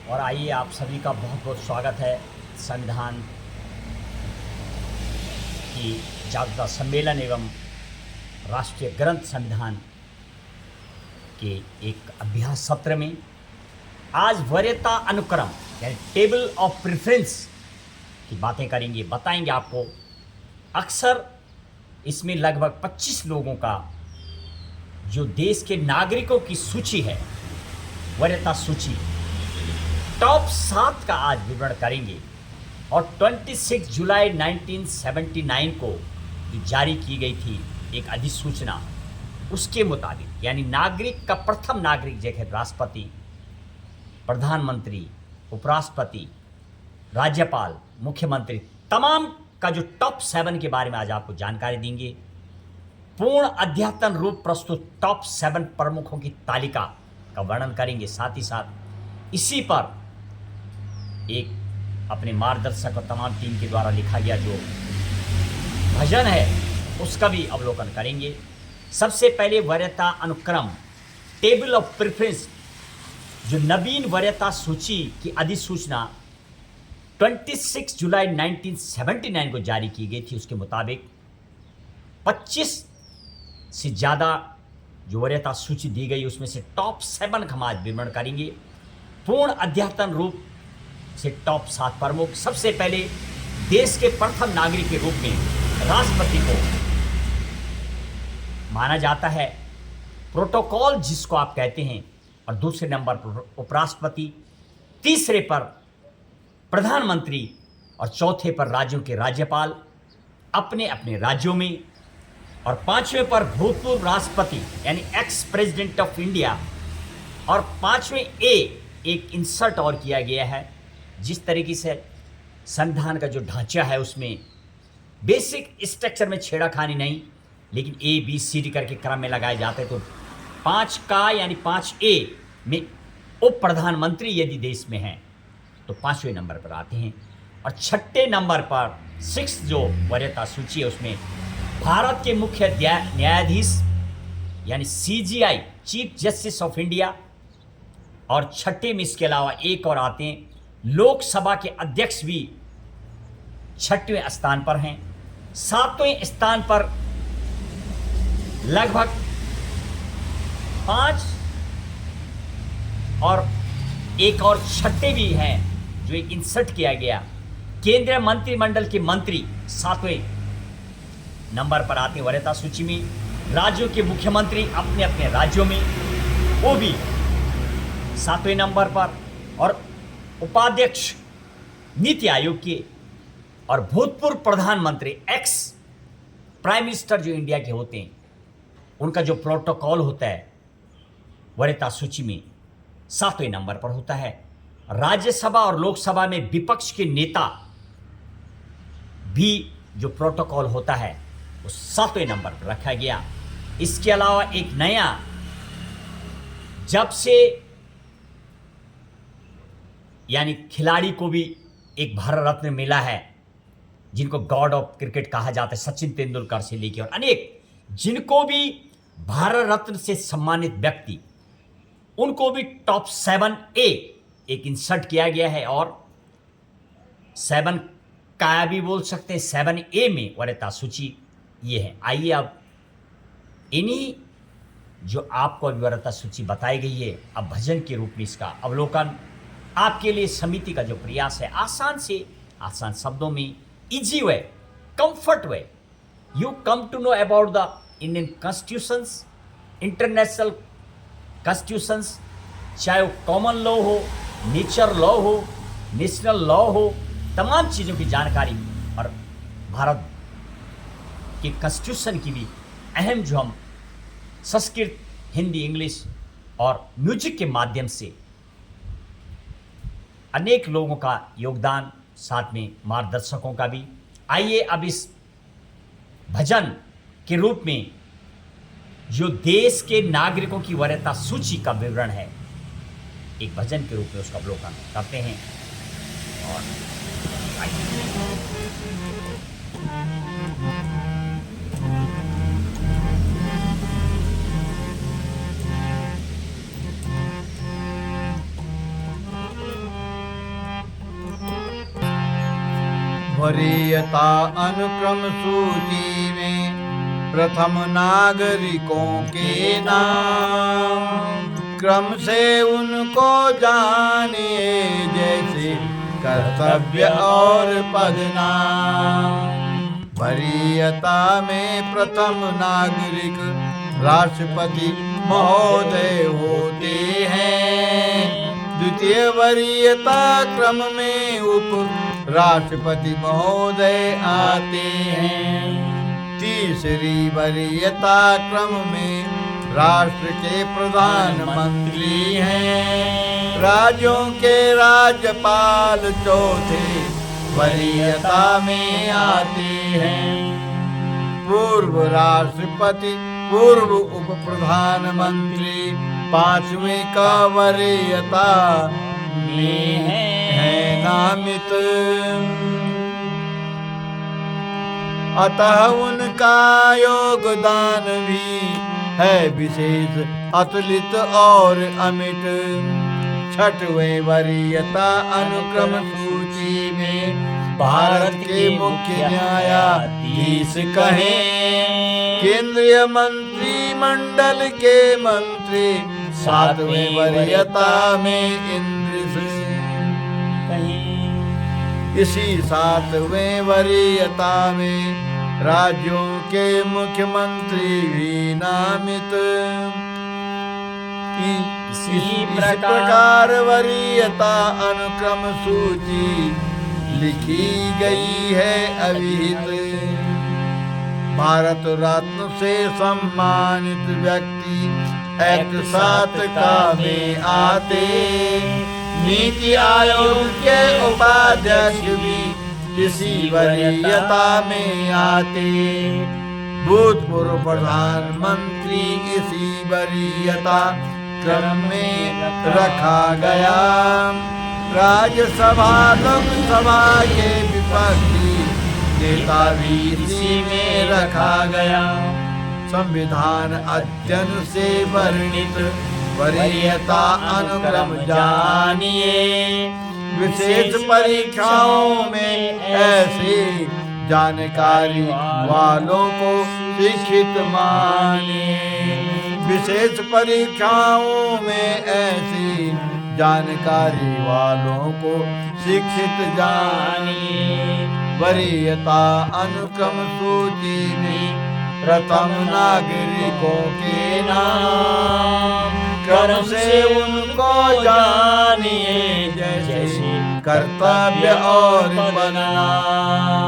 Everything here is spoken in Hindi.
और आइए आप सभी का बहुत बहुत स्वागत है संविधान की जागरूकता सम्मेलन एवं राष्ट्रीय ग्रंथ संविधान के एक अभ्यास सत्र में। आज वरीयता अनुक्रम यानी टेबल ऑफ प्रेफरेंस की बातें करेंगे, बताएंगे आपको। अक्सर इसमें लगभग 25 लोगों का जो देश के नागरिकों की सूची है, वरीयता सूची, टॉप 7 का आज विवरण करेंगे। और 26 जुलाई 1979 को जारी की गई थी एक अधिसूचना, उसके मुताबिक यानी नागरिक का प्रथम नागरिक जो है राष्ट्रपति, प्रधानमंत्री, उपराष्ट्रपति, राज्यपाल, मुख्यमंत्री, तमाम का जो टॉप 7 के बारे में आज आपको जानकारी देंगे। पूर्ण अद्यतन रूप प्रस्तुत टॉप 7 प्रमुखों की तालिका का वर्णन करेंगे। साथ ही साथ इसी पर एक अपने मार्गदर्शक और तमाम टीम के द्वारा लिखा गया जो भजन है उसका भी अवलोकन करेंगे। सबसे पहले वरीयता अनुक्रम टेबल ऑफ प्रेफरेंस, जो नवीन वरीयता सूची की अधिसूचना 26 जुलाई 1979 को जारी की गई थी, उसके मुताबिक 25 से ज़्यादा जो वरीयता सूची दी गई उसमें से टॉप 7 का हम आज विवरण करेंगे। पूर्ण अद्यतन रूप से टॉप 7 प्रमुख। सबसे पहले देश के प्रथम नागरिक के रूप में राष्ट्रपति को माना जाता है, प्रोटोकॉल जिसको आप कहते हैं, और दूसरे नंबर पर उपराष्ट्रपति, तीसरे पर प्रधानमंत्री और चौथे पर राज्यों के राज्यपाल अपने अपने राज्यों में, और पांचवें पर भूतपूर्व राष्ट्रपति यानी एक्स प्रेसिडेंट ऑफ इंडिया, और पांचवें एक इंसर्ट और किया गया है। जिस तरीके से संविधान का जो ढांचा है उसमें बेसिक स्ट्रक्चर में छेड़ाखानी नहीं, लेकिन ABCD करके क्रम में लगाए जाते हैं। तो 5 का यानी 5A में उप प्रधानमंत्री यदि देश में हैं तो 5वें नंबर पर आते हैं। और 6ठे नंबर पर 6 जो वरीयता सूची है उसमें भारत के मुख्य न्यायाधीश यानी CJI, chief justice of India, और 6ठे में इसके अलावा एक और आते हैं, लोकसभा के अध्यक्ष भी 6वें स्थान पर हैं। 7वें स्थान पर लगभग 5 और एक और 6ठे भी हैं जो एक इंसर्ट किया गया। केंद्रीय मंत्रिमंडल के मंत्री 7वें नंबर पर आते हैं वरीयता सूची में। राज्यों के मुख्यमंत्री अपने अपने राज्यों में वो भी 7वें नंबर पर, और उपाध्यक्ष नीति आयोग के और भूतपूर्व प्रधानमंत्री एक्स प्राइम मिनिस्टर जो इंडिया के होते हैं उनका जो प्रोटोकॉल होता है वरीयता सूची में 7वें नंबर पर होता है। राज्यसभा और लोकसभा में विपक्ष के नेता भी जो प्रोटोकॉल होता है वो 7वें नंबर पर रखा गया। इसके अलावा एक नया, जब से यानी खिलाड़ी को भी एक भारत रत्न मिला है, जिनको गॉड ऑफ क्रिकेट कहा जाता है, सचिन तेंदुलकर से लेकर और अनेक जिनको भी भारत रत्न से सम्मानित व्यक्ति, उनको भी टॉप 7A एक इंसर्ट किया गया है। और 7 का भी बोल सकते हैं, 7A में वरीयता सूची ये है। आइए अब इन्हीं जो आपको वरीयता सूची बताई गई है, अब भजन के रूप में इसका अवलोकन आपके लिए समिति का जो प्रयास है, आसान से आसान शब्दों में, easy way, comfort way, you come to know about the Indian constitutions, international constitutions, चाहे वो कॉमन लॉ हो, नेचर लॉ हो, नेशनल लॉ हो, तमाम चीज़ों की जानकारी और भारत के कॉन्स्टिट्यूशन की भी अहम जो हम संस्कृत, हिंदी, इंग्लिश और म्यूजिक के माध्यम से अनेक लोगों का योगदान, साथ में मार्गदर्शकों का भी। आइए अब इस भजन के रूप में जो देश के नागरिकों की वरीयता सूची का विवरण है, एक भजन के रूप में उसका अवलोकन करते हैं। और वरीयता अनुक्रम सूची में प्रथम नागरिकों के नाम, क्रम से उनको जानिए जैसे कर्तव्य और पदनाम। वरीयता में प्रथम नागरिक राष्ट्रपति महोदय होते हैं। द्वितीय वरीयता क्रम में उप राष्ट्रपति महोदय आते हैं। तीसरी वरीयता क्रम में राष्ट्र के प्रधानमंत्री हैं। राज्यों के राज्यपाल चौथे वरीयता में आते हैं। पूर्व राष्ट्रपति, पूर्व उप प्रधानमंत्री पांचवें का वरीयता में है नामित। अतः उनका योगदान भी है विशेष, अतुलित और अमिट। छठवें वरीयता अनुक्रम सूची में भारत के मुख्य न्यायाधीश कहें। केंद्रीय मंत्रिमंडल के मंत्री सातवें वरीयता में इंद्र कहें। इसी सातवें वरीयता में राज्यों के मुख्यमंत्री भी नामित। इसी प्रकार वरीयता अनुक्रम सूची लिखी गई है अविहित। भारत रत्न से सम्मानित व्यक्ति एक्ट 7 का में आते। नीति आयोग के उपाध्यक्ष भी इसी वरीयता में आते। भूतपूर्व प्रधानमंत्री इसी वरीयता क्रम में रखा गया। राज्यसभा लोकसभा के विपक्षी नेता भी इसी में रखा गया। संविधान अध्ययन से वर्णित वरीयता अनुक्रम जानिए। विशेष परीक्षाओं में ऐसे जानकारी वालों को शिक्षित मानिए। विशेष परीक्षाओं में ऐसी जानकारी वालों को शिक्षित जानिए। वरीयता अनुक्रम सूची में प्रथम नागरिकों के नाम, क्रम से उनको जानिए जैसे कर्तव्य और पदनाम।